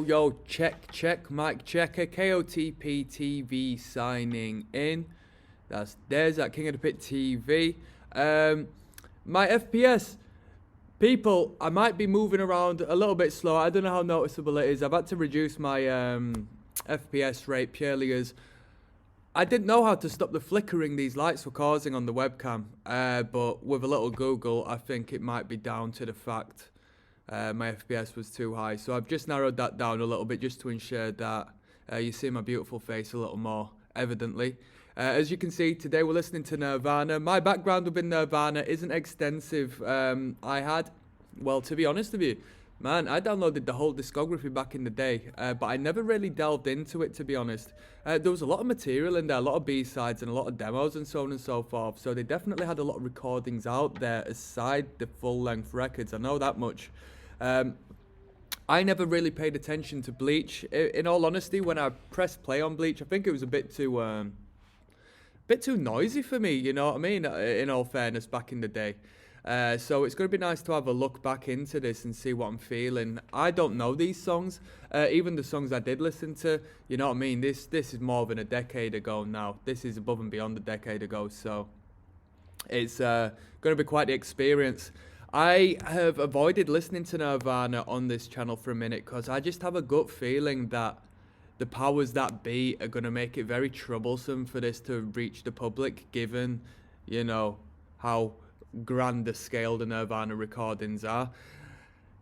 Yo, check, mic checker, KOTP TV signing in. There's at King of the Pit TV. My FPS, people, I might be moving around a little bit slow. I don't know how noticeable it is. I've had to reduce my FPS rate purely as I didn't know how to stop the flickering these lights were causing on the webcam. But with a little Google, I think it might be down to the fact my FPS was too high. So I've just narrowed that down a little bit just to ensure that you see my beautiful face a little more evidently. As you can see, today we're listening to Nirvana. My background within Nirvana isn't extensive. To be honest with you, man, I downloaded the whole discography back in the day, but I never really delved into it, to be honest. There was a lot of material in there, a lot of B-sides and a lot of demos and so on and so forth. So they definitely had a lot of recordings out there aside the full-length records. I know that much. I never really paid attention to Bleach. In all honesty, when I pressed play on Bleach, I think it was a bit too noisy for me, you know what I mean? In all fairness, back in the day. So it's going to be nice to have a look back into this and see what I'm feeling. I don't know these songs, even the songs I did listen to, you know what I mean? This is more than a decade ago now. This is above and beyond a decade ago, so it's going to be quite the experience. I have avoided listening to Nirvana on this channel for a minute because I just have a gut feeling that the powers that be are going to make it very troublesome for this to reach the public, given, you know, how grand the scale the Nirvana recordings are.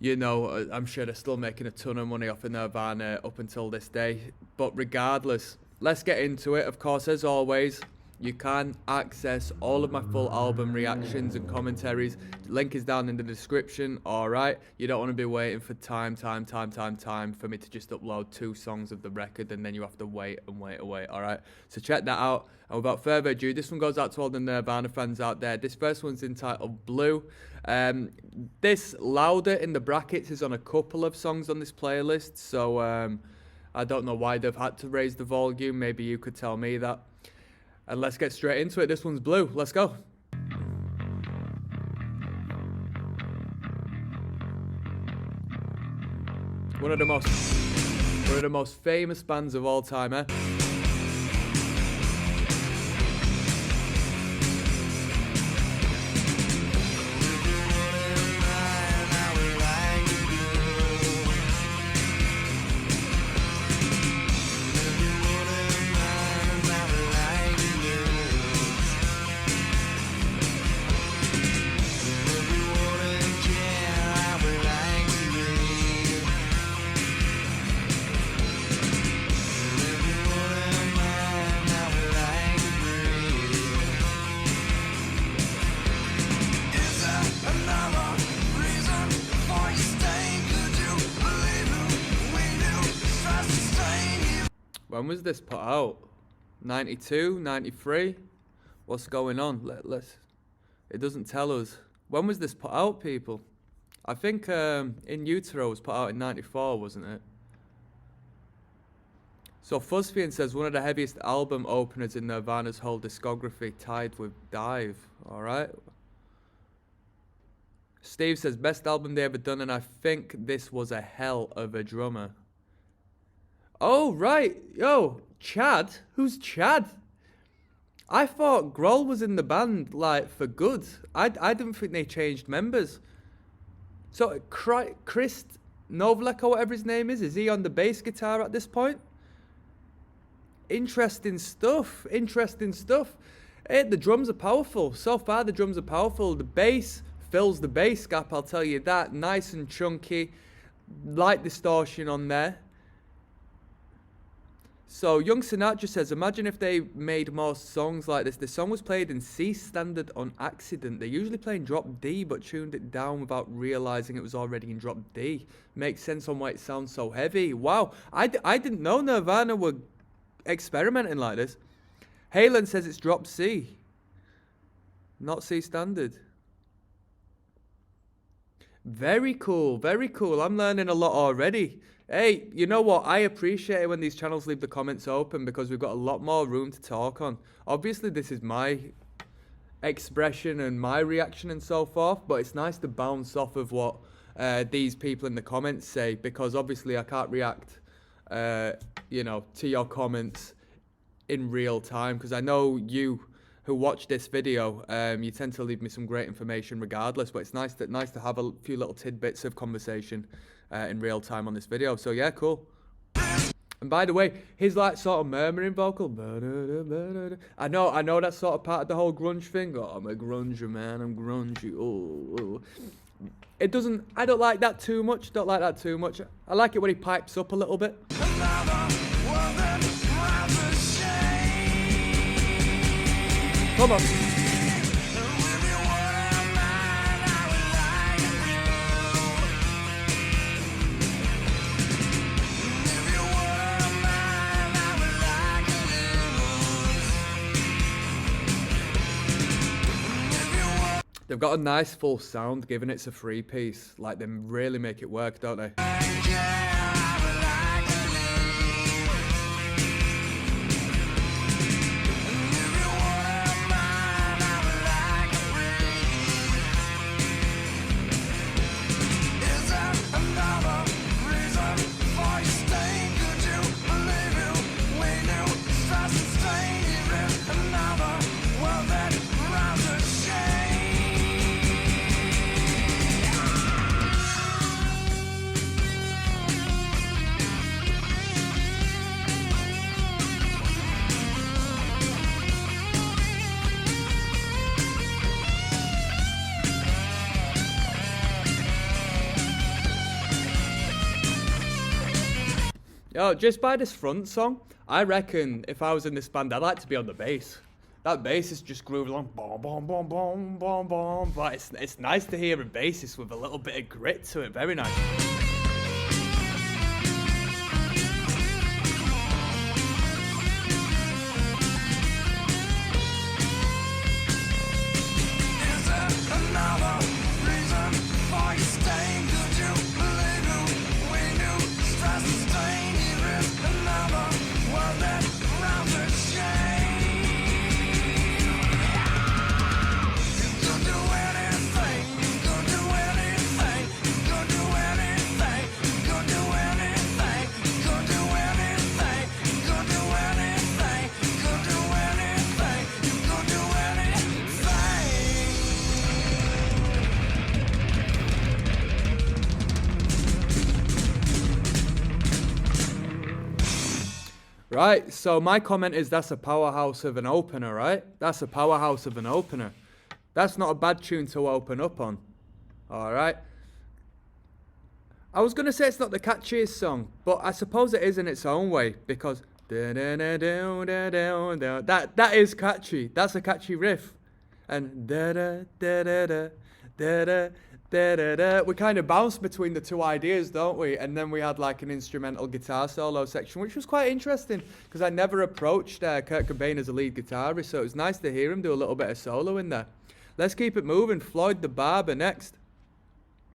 You know, I'm sure they're still making a ton of money off of Nirvana up until this day. But regardless, let's get into it. Of course, as always, you can access all of my full album reactions and commentaries. Link is down in the description, alright? You don't want to be waiting for time for me to just upload 2 songs of the record and then you have to wait, alright? So check that out. And without further ado, this one goes out to all the Nirvana fans out there. This first one's entitled Blue. This Louder in the brackets is on a couple of songs on this playlist, so I don't know why they've had to raise the volume. Maybe you could tell me that. And let's get straight into it. This one's Blue. Let's go. One of the most famous bands of all time, eh? When was this put out? 92, 93? What's going on? It doesn't tell us. When was this put out, people? I think In Utero was put out in 94, wasn't it? So Fuzzfian says one of the heaviest album openers in Nirvana's whole discography, tied with Dive. Alright. Steve says best album they ever done, and I think this was a hell of a drummer. Oh, right. Yo, Chad? Who's Chad? I thought Grohl was in the band, like, for good. I didn't think they changed members. So, Chris Novak, or whatever his name is he on the bass guitar at this point? Interesting stuff. Hey, the drums are powerful. So far, the drums are powerful. The bass fills the bass gap, I'll tell you that. Nice and chunky. Light distortion on there. So, Young Sinatra says, imagine if they made more songs like this. The song was played in C standard on accident. They usually play in drop D, but tuned it down without realizing it was already in drop D. Makes sense on why it sounds so heavy. Wow, I didn't know Nirvana were experimenting like this. Halen says it's drop C, not C standard. Very cool. I'm learning a lot already. Hey, you know what? I appreciate it when these channels leave the comments open because we've got a lot more room to talk on. Obviously, this is my expression and my reaction and so forth, but it's nice to bounce off of what these people in the comments say, because obviously I can't react, you know, to your comments in real time, because I know you who watch this video, you tend to leave me some great information regardless, but it's nice to have a few little tidbits of conversation in real time on this video. So yeah, cool. And by the way, his like sort of murmuring vocal, I know that's sort of part of the whole grunge thing. Oh, I'm a grunger, man, I'm grungy. Oh. I don't like that too much. I like it when he pipes up a little bit. Come on. They've got a nice full sound, given it's a 3-piece. Like, they really make it work, don't they? Yo, just by this front song, I reckon if I was in this band, I'd like to be on the bass. That bass is just grooving along, boom, boom, boom, boom, boom, boom. But it's nice to hear a bassist with a little bit of grit to it. Very nice. Right, so my comment is that's a powerhouse of an opener, right? That's a powerhouse of an opener. That's not a bad tune to open up on. All right. I was going to say it's not the catchiest song, but I suppose it is in its own way, because that is catchy. That's a catchy riff. And we kind of bounced between the two ideas, don't we? And then we had like an instrumental guitar solo section, which was quite interesting because I never approached Kurt Cobain as a lead guitarist, so it was nice to hear him do a little bit of solo in there. Let's keep it moving. Floyd the Barber next.